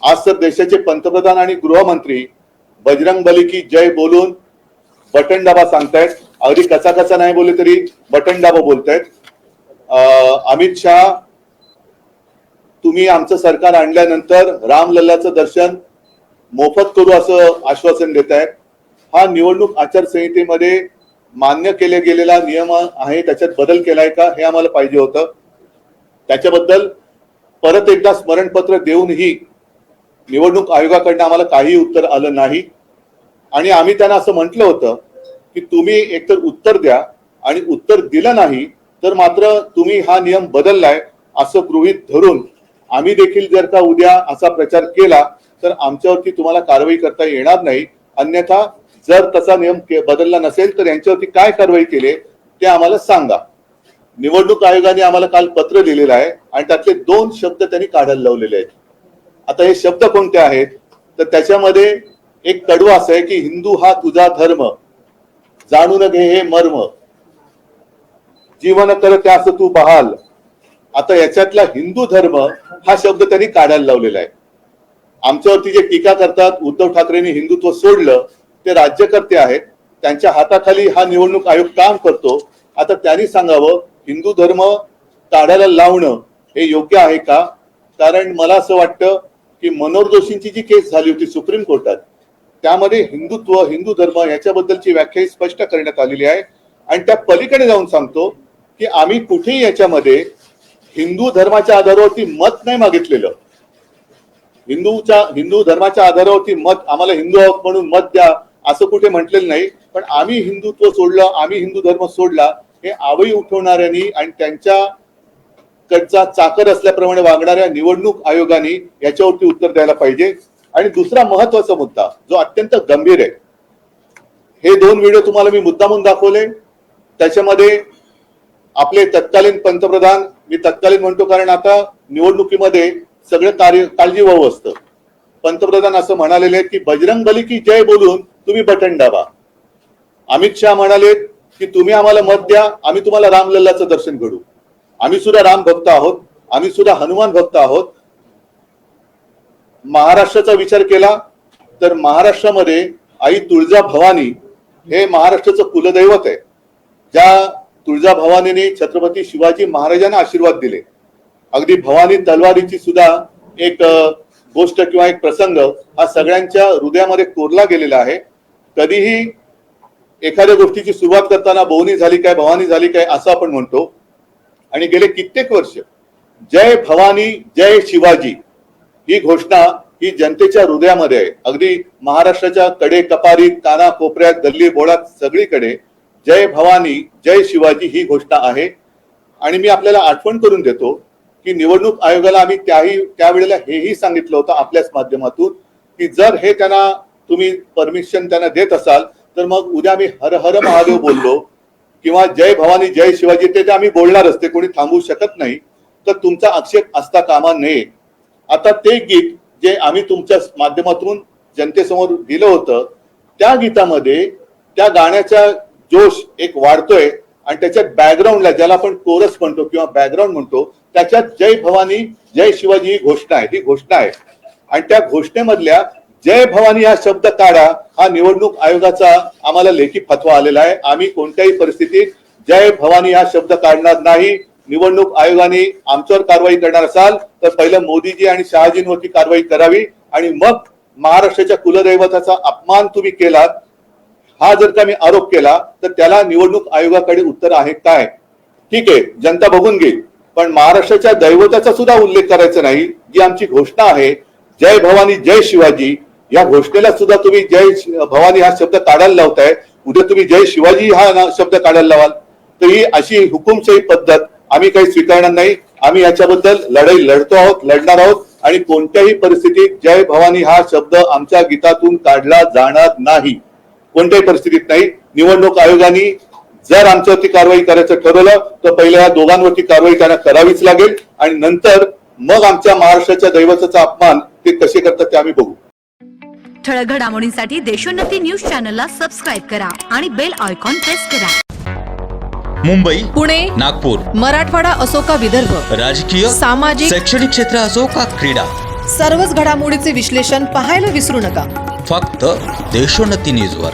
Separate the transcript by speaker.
Speaker 1: आज तर देशाचे पंतप्रधान आणि गृहमंत्री बजरंग बली की जय बोलून बटन दाबा सांगतायत. अगदी कसा कसा नाही बोलले तरी बटन दाबा बोलतायत. अमित शहा, तुम्ही आमचं सरकार आणल्यानंतर रामलल्लाचं दर्शन मोफत करू असं आश्वासन देत आहेत. हा निवडणूक आचारसंहितेमध्ये मान्य केले गेलेला नियम आहे, त्याच्यात बदल केलाय का हे आम्हाला पाहिजे होतं. त्याच्याबद्दल परत एकदा स्मरणपत्र देऊनही निवडणूक आयोगाकडनं आम्हाला काही उत्तर आलं नाही. आणि आम्ही त्यांना असं म्हटलं होतं की तुम्ही एकतर उत्तर द्या, आणि उत्तर दिलं नाही तर मात्र तुम्ही हा नियम बदललाय असं गृहीत धरून आम्ही देखील जर का उद्या असा प्रचार केला तर आमच्यावरती तुम्हाला कारवाई करता येणार नाही. अन्यथा जर तसा नियम बदलला नसेल तर यांच्यावरती काय कारवाई केली ते आम्हाला सांगा. निवडणूक आयोगाने आम्हाला काल पत्र लिहिलेलं आहे आणि त्यातले 2 शब्द त्यांनी काढायला लावलेले आहेत. आता हे शब्द कोणते आहेत तर त्याच्यामध्ये एक कडवं असं आहे की हिंदू हा तुझा धर्म, जाणून घे हे मर्म, जीवन कर त्यास तू बहाल. आता याच्यातला हिंदू धर्म हा शब्द त्यांनी काढायला लावलेला आहे. आमच्यावरती जे टीका करतात उद्धव ठाकरेंनी हिंदुत्व सोडलं, ते राज्यकर्ते आहेत, त्यांच्या हाताखाली हा निवडणूक आयोग काम करतो. आता त्यांनी सांगावं हिंदू धर्म काढायला लावणं हे योग्य आहे का? कारण मला असं वाटतं की मनोहर जोशींची जी केस झाली होती सुप्रीम कोर्टात, त्यामध्ये हिंदुत्व हिंदू धर्म याच्याबद्दलची व्याख्या स्पष्ट करण्यात आलेली आहे. आणि त्या पलीकडे जाऊन सांगतो की आम्ही कुठेही याच्यामध्ये हिंदू धर्माच्या आधारावरती मत नाही मागितलेलं. हिंदू धर्माच्या आधारावरती मत, आम्हाला हिंदू आहोत म्हणून मत द्या असं कुठे म्हटलेलं नाही. पण आम्ही हिंदुत्व सोडलं, आम्ही हिंदू धर्म सोडला हे आवई उठवणाऱ्यांनी आणि त्यांच्या कडचा चाकर असल्याप्रमाणे वागणाऱ्या निवडणूक आयोगाने याच्यावरती उत्तर द्यायला पाहिजे. आणि दुसरा महत्वाचा मुद्दा जो अत्यंत गंभीर आहे, हे 2 व्हिडिओ तुम्हाला मी मुद्दामून दाखवले. त्याच्यामध्ये आपले तत्कालीन पंतप्रधान, मी तत्कालीन म्हणतो कारण आता निवडणुकीमध्ये सगळं काळजीवाहू असतं, पंतप्रधान असं म्हणालेले की बजरंग बली की जय बोलून तुम्ही बटन दाबा. अमित शहा म्हणाले की तुम्ही आम्हाला मत द्या, आम्ही तुम्हाला रामलल्लाचं दर्शन घडू. आम्ही सुद्धा राम भक्त आहोत, आम्ही सुद्धा हनुमान भक्त आहोत. महाराष्ट्राचा विचार केला तर महाराष्ट्रामध्ये आई तुळजाभवानी हे महाराष्ट्राचं कुलदैवत आहे. ज्या तुळजाभवानीने छत्रपती शिवाजी महाराजांना आशीर्वाद दिले. अगदी भवानी तलवारीची सुद्धा एक गोष्ट किंवा एक प्रसंग हा सगळ्यांच्या हृदयामध्ये कोरला गेलेला आहे. कधीही एखाद्या गोष्टीची सुरुवात करताना भवानी झाली काय, भवानी झाली काय असं आपण म्हणतो. आणि गेले कित्येक वर्ष जय भवानी जय शिवाजी ही घोषणा ही जनतेच्या हृदयामध्ये आहे. अगदी महाराष्ट्राच्या कडे कपारीत, काना कोपऱ्यात, गल्ली बोळात सगळीकडे जय भवानी जय शिवाजी ही घोषणा आहे. आणि मी आपल्याला आठवण करून देतो की निवडणूक आयोगाला आम्ही त्यावेळेला हेही सांगितलं होतं आपल्याच माध्यमातून की जर हे त्यांना तुम्ही परमिशन त्यांना देत असाल तर मग उद्या आम्ही हर हर महादेव बोललो किंवा जय भवानी जय शिवाजी ते आम्ही बोलणारच, ते कोणी थांबवू शकत नाही. तर तुमचा आक्षेप असता कामा नये. आता ते गीत जे आम्ही तुमच्या माध्यमातून जनतेसमोर दिलं होतं, त्या गीतामध्ये त्या गाण्याचा जोश एक वाढतोय आणि त्याच्यात बॅकग्राऊंडला ज्याला आपण कोरस म्हणतो किंवा बॅकग्राऊंड म्हणतो त्याच्यात जय भवानी जय शिवाजी ही घोषणा आहे. आणि त्या घोषणेमधल्या जय भवानी हा शब्द काढा हा निवडणूक आयोगाचा आम्हाला लेखी फतवा आलेला आहे. आम्ही कोणत्याही परिस्थितीत जय भवानी हा शब्द काढणार नाही. निवडणूक आयोगाने आमच्यावर कारवाई करणार असाल तर पहिलं मोदीजी आणि शहाजींवरती कारवाई करावी आणि मग महाराष्ट्राच्या कुलदैवताचा अपमान तुम्ही केलात हा जर का मी आरोप केला तर त्याला निवडणूक आयोगाकडे उत्तर आहे काय? ठीक आहे, जनता बघून घेईल, पण महाराष्ट्राच्या दैवताचा सुद्धा उल्लेख करायचा नाही. जी आमची घोषणा आहे जय भवानी जय शिवाजी, या घोषणेला सुद्धा तुम्ही जय भवानी हा शब्द काढायला लावताय. उद्या तुम्ही जय शिवाजी हा शब्द काढायला लावाल तर ही अशी हुकुमशाही पद्धत आम्ही काही स्वीकारणार नाही. आम्ही याच्याबद्दल लढाई लढतो आहोत, लढणार आहोत आणि कोणत्याही परिस्थितीत जय भवानी हा शब्द आमच्या गीतातून काढला जाणार नाही, कोणत्याही परिस्थितीत नाही. निवडणूक आयोगाने जर आमच्यावरती कारवाई करायचं ठरवलं तर पहिल्या या दोघांवरती कारवाई त्यांना करावीच लागेल आणि नंतर मग आमच्या महाराष्ट्राच्या दैवताचा अपमान ते कसे करतात ते आम्ही बघू.
Speaker 2: ठळक घडामोडींसाठी देशोन्नती न्यूज चॅनलला सबस्क्राईब करा आणि बेल आयकॉन प्रेस करा.
Speaker 3: मुंबई,
Speaker 4: पुणे,
Speaker 3: नागपूर,
Speaker 4: मराठवाडा असो का विदर्भ,
Speaker 3: राजकीय,
Speaker 4: सामाजिक,
Speaker 3: शैक्षणिक क्षेत्र असो का क्रीडा,
Speaker 4: सर्वच घडामोडीचे विश्लेषण पाहायला विसरू नका.
Speaker 3: फक्त देशोन्नती न्यूजवर.